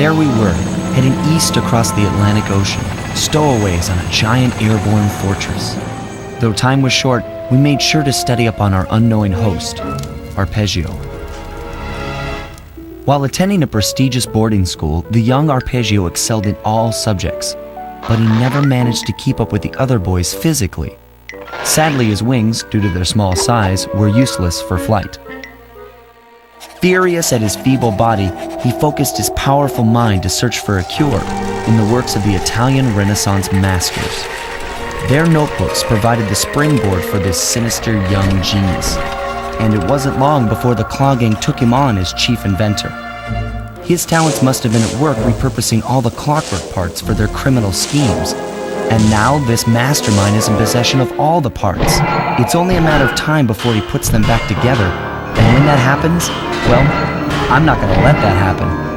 there we were, heading east across the Atlantic Ocean, stowaways on a giant airborne fortress. Though time was short, we made sure to study up on our unknowing host, Arpeggio. While attending a prestigious boarding school, the young Arpeggio excelled in all subjects, but he never managed to keep up with the other boys physically. Sadly, his wings, due to their small size, were useless for flight. Furious at his feeble body, he focused his powerful mind to search for a cure in the works of the Italian Renaissance masters. Their notebooks provided the springboard for this sinister young genius, and it wasn't long before the Claw Gang took him on as chief inventor. His talents must have been at work repurposing all the clockwork parts for their criminal schemes, and now this mastermind is in possession of all the parts. It's only a matter of time before he puts them back together, and when that happens, well, I'm not gonna let that happen.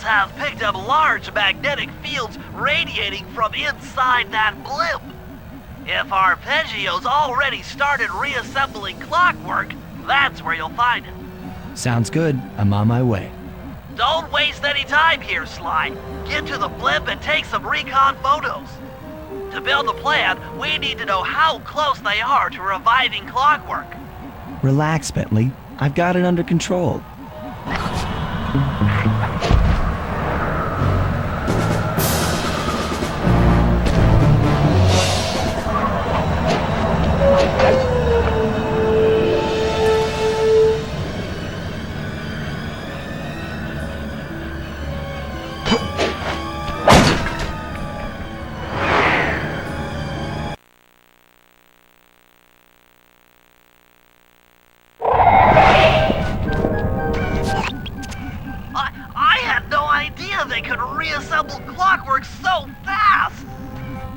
Have picked up large magnetic fields radiating from inside that blimp. If Arpeggio's already started reassembling clockwork, that's where you'll find it. Sounds good. I'm on my way. Don't waste any time here, Sly. Get to the blimp and take some recon photos. To build a plan, we need to know how close they are to reviving clockwork. Relax, Bentley. I've got it under control.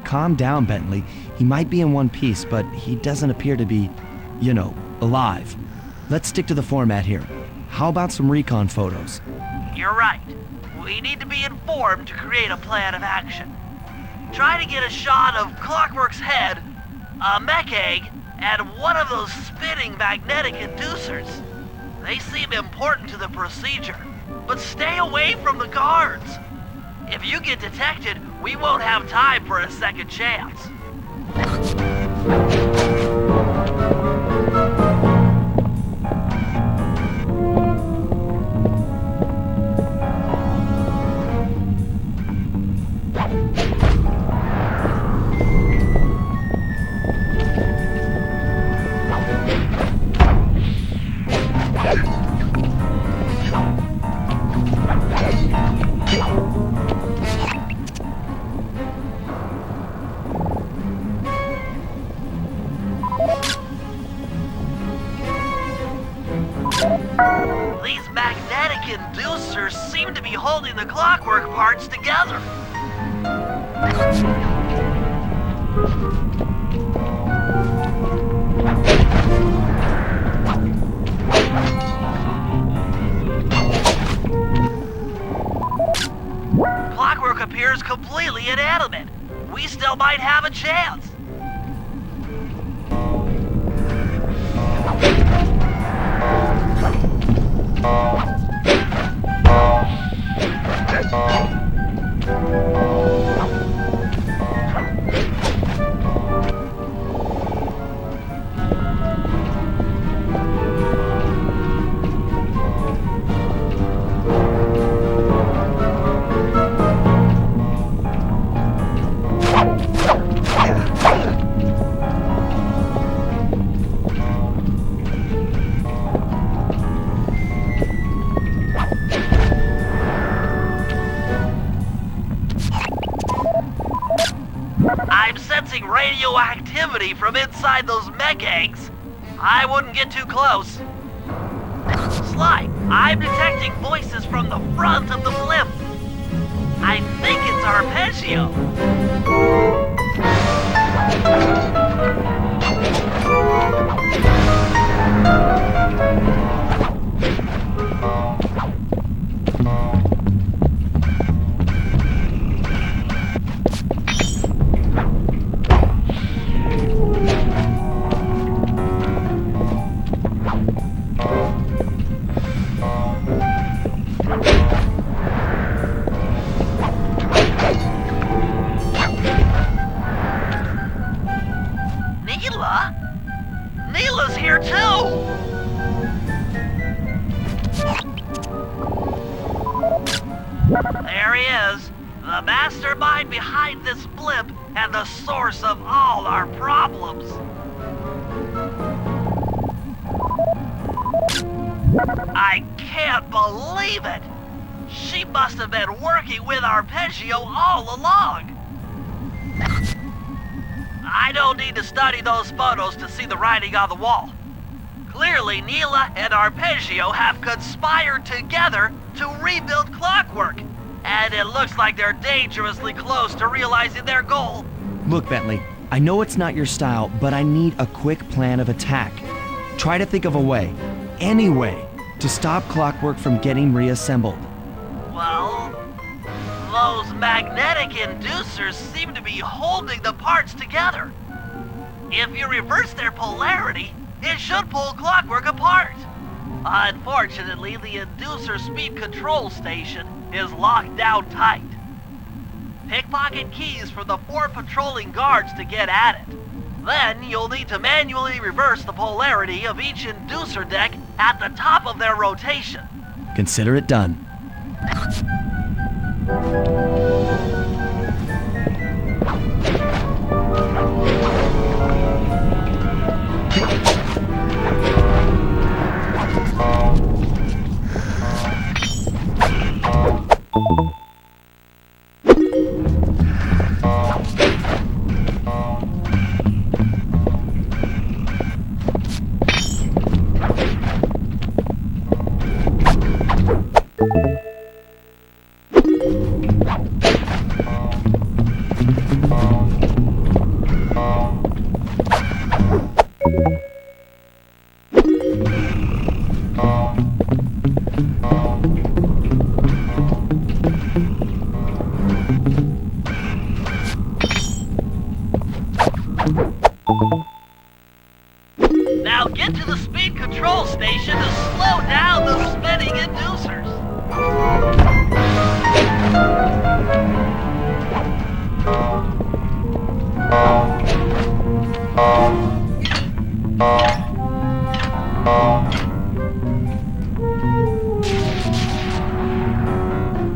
Calm down, Bentley. He might be in one piece, but he doesn't appear to be, alive. Let's stick to the format here. How about some recon photos? You're right. We need to be informed to create a plan of action. Try to get a shot of Clockwork's head, a mech egg, and one of those spinning magnetic inducers. They seem important to the procedure, but stay away from the guards. If you get detected, we won't have time for a second chance. inducers seem to be holding the clockwork parts together. Clockwork appears completely inanimate. We still might have a chance. I'm sensing radioactivity from inside those mech eggs. I wouldn't get too close. Sly, I'm detecting voices from the front of the blimp. I think it's Arpeggio. Neela's here too! There he is, the mastermind behind this blimp and the source of all our problems. I can't believe it! She must have been working with Arpeggio all along. I don't need to study those photos to see the writing on the wall. Clearly, Neela and Arpeggio have conspired together to rebuild Clockwork, and it looks like they're dangerously close to realizing their goal. Look, Bentley, I know it's not your style, but I need a quick plan of attack. Try to think of a way, any way, to stop Clockwork from getting reassembled. Well, those magnetic inducers seem to be holding the parts together. If you reverse their polarity, it should pull Clockwork apart. Unfortunately, the inducer speed control station is locked down tight. Pickpocket keys for the 4 patrolling guards to get at it. Then you'll need to manually reverse the polarity of each inducer deck at the top of their rotation. Consider it done. Now get to the speed control station to slow down the spinning inducers.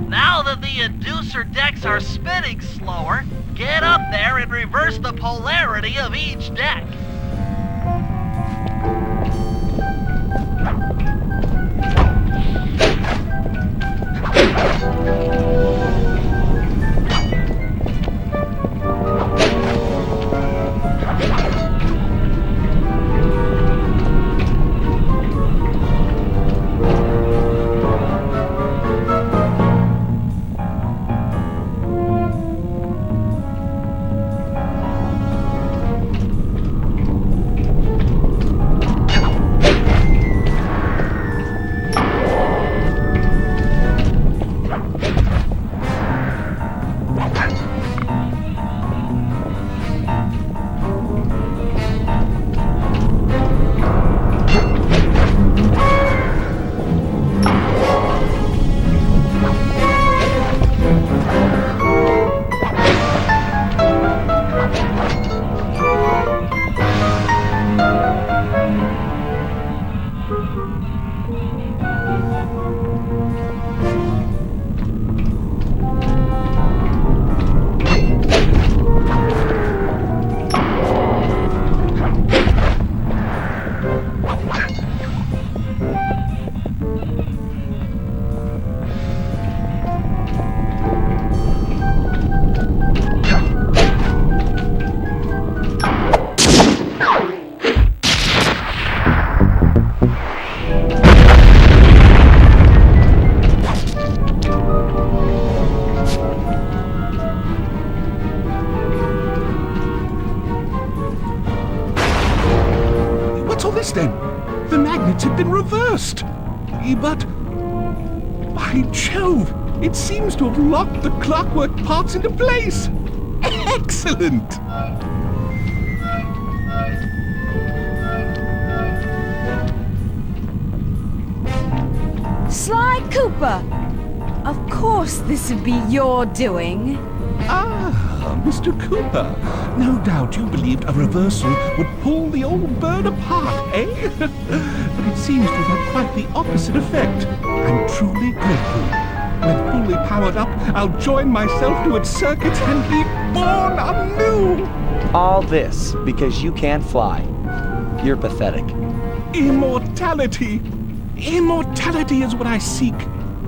Now that the inducer decks are spinning slower, get up there and reverse the polarity of each deck. this then? The magnets had been reversed. But, by Jove, it seems to have locked the clockwork parts into place. Excellent! Sly Cooper! Of course this would be your doing. Ah, Mr. Cooper. No doubt you believed a reversal would pull the old bird apart, eh? But it seems to have had quite the opposite effect. I'm truly grateful. When fully powered up, I'll join myself to its circuits and be born anew! All this because you can't fly. You're pathetic. Immortality! Immortality is what I seek.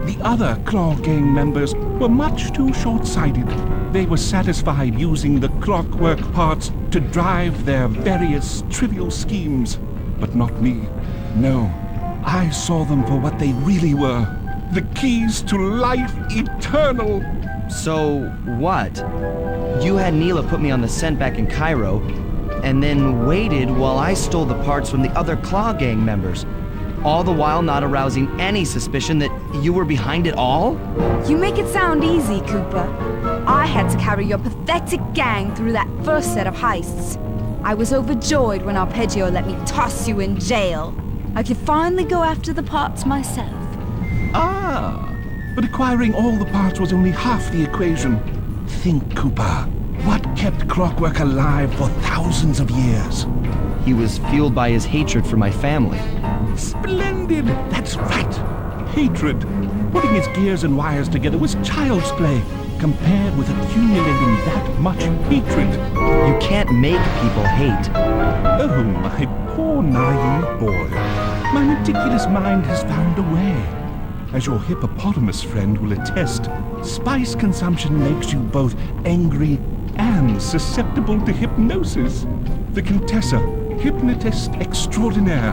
The other Claw Gang members were much too short-sighted. They were satisfied using the clockwork parts to drive their various trivial schemes. But not me. No, I saw them for what they really were. The keys to life eternal. So, what? You had Neela put me on the scent back in Cairo, and then waited while I stole the parts from the other Claw Gang members, all the while not arousing any suspicion that you were behind it all? You make it sound easy, Cooper. I had to carry your pathetic gang through that first set of heists. I was overjoyed when Arpeggio let me toss you in jail. I could finally go after the parts myself. Ah, but acquiring all the parts was only half the equation. Think, Cooper. What kept clockwork alive for thousands of years? He was fueled by his hatred for my family. Splendid! That's right! Hatred. Putting his gears and wires together was child's play, compared with accumulating that much hatred. You can't make people hate. Oh, my poor naive boy. My meticulous mind has found a way. As your hippopotamus friend will attest, spice consumption makes you both angry and susceptible to hypnosis. The Contessa, hypnotist extraordinaire,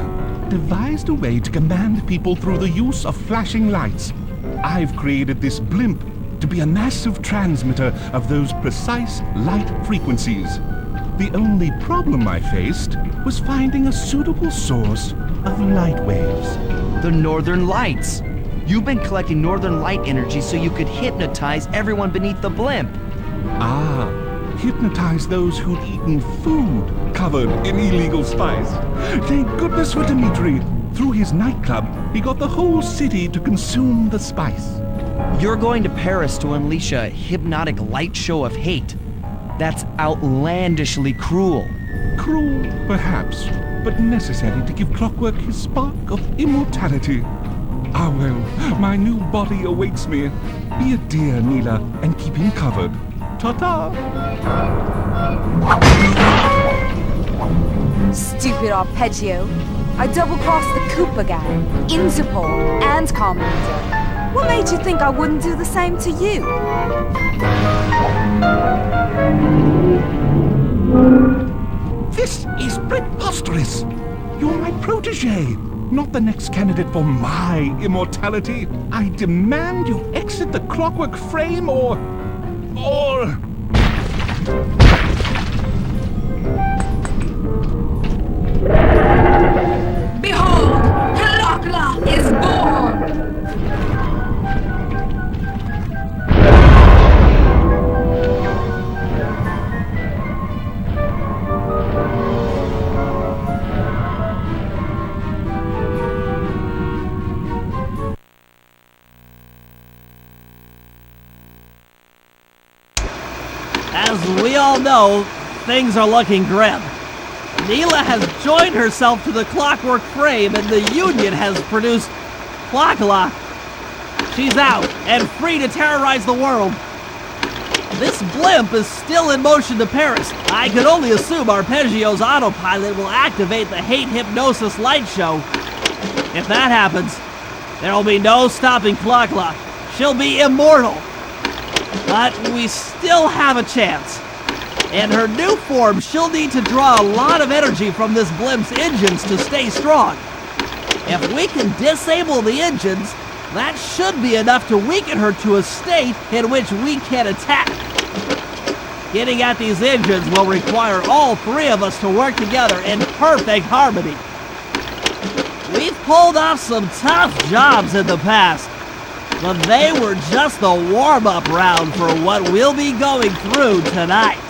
devised a way to command people through the use of flashing lights. I've created this blimp to be a massive transmitter of those precise light frequencies. The only problem I faced was finding a suitable source of light waves. The Northern Lights. You've been collecting Northern Light energy so you could hypnotize everyone beneath the blimp. Ah, hypnotize those who'd eaten food covered in illegal spice. Thank goodness for Dimitri. Through his nightclub, he got the whole city to consume the spice. You're going to Paris to unleash a hypnotic light show of hate. That's outlandishly cruel. Cruel, perhaps, but necessary to give clockwork his spark of immortality. Ah well, my new body awaits me. Be a dear, Neela, and keep him covered. Ta-ta! Stupid Arpeggio. I double-crossed the Cooper gang, Interpol, and Carmelita. What made you think I wouldn't do the same to you? This is preposterous! You're my protege, not the next candidate for my immortality. I demand you exit the clockwork frame or... Behold, Kalakla is born! As we all know, things are looking grim. Neela has joined herself to the clockwork frame and the Union has produced Clockla. She's out and free to terrorize the world. This blimp is still in motion to Paris. I could only assume Arpeggio's autopilot will activate the hate hypnosis light show. If that happens, there will be no stopping Clockla. She'll be immortal. But we still have a chance. In her new form, she'll need to draw a lot of energy from this blimp's engines to stay strong. If we can disable the engines, that should be enough to weaken her to a state in which we can attack. Getting at these engines will require all three of us to work together in perfect harmony. We've pulled off some tough jobs in the past, but they were just the warm-up round for what we'll be going through tonight.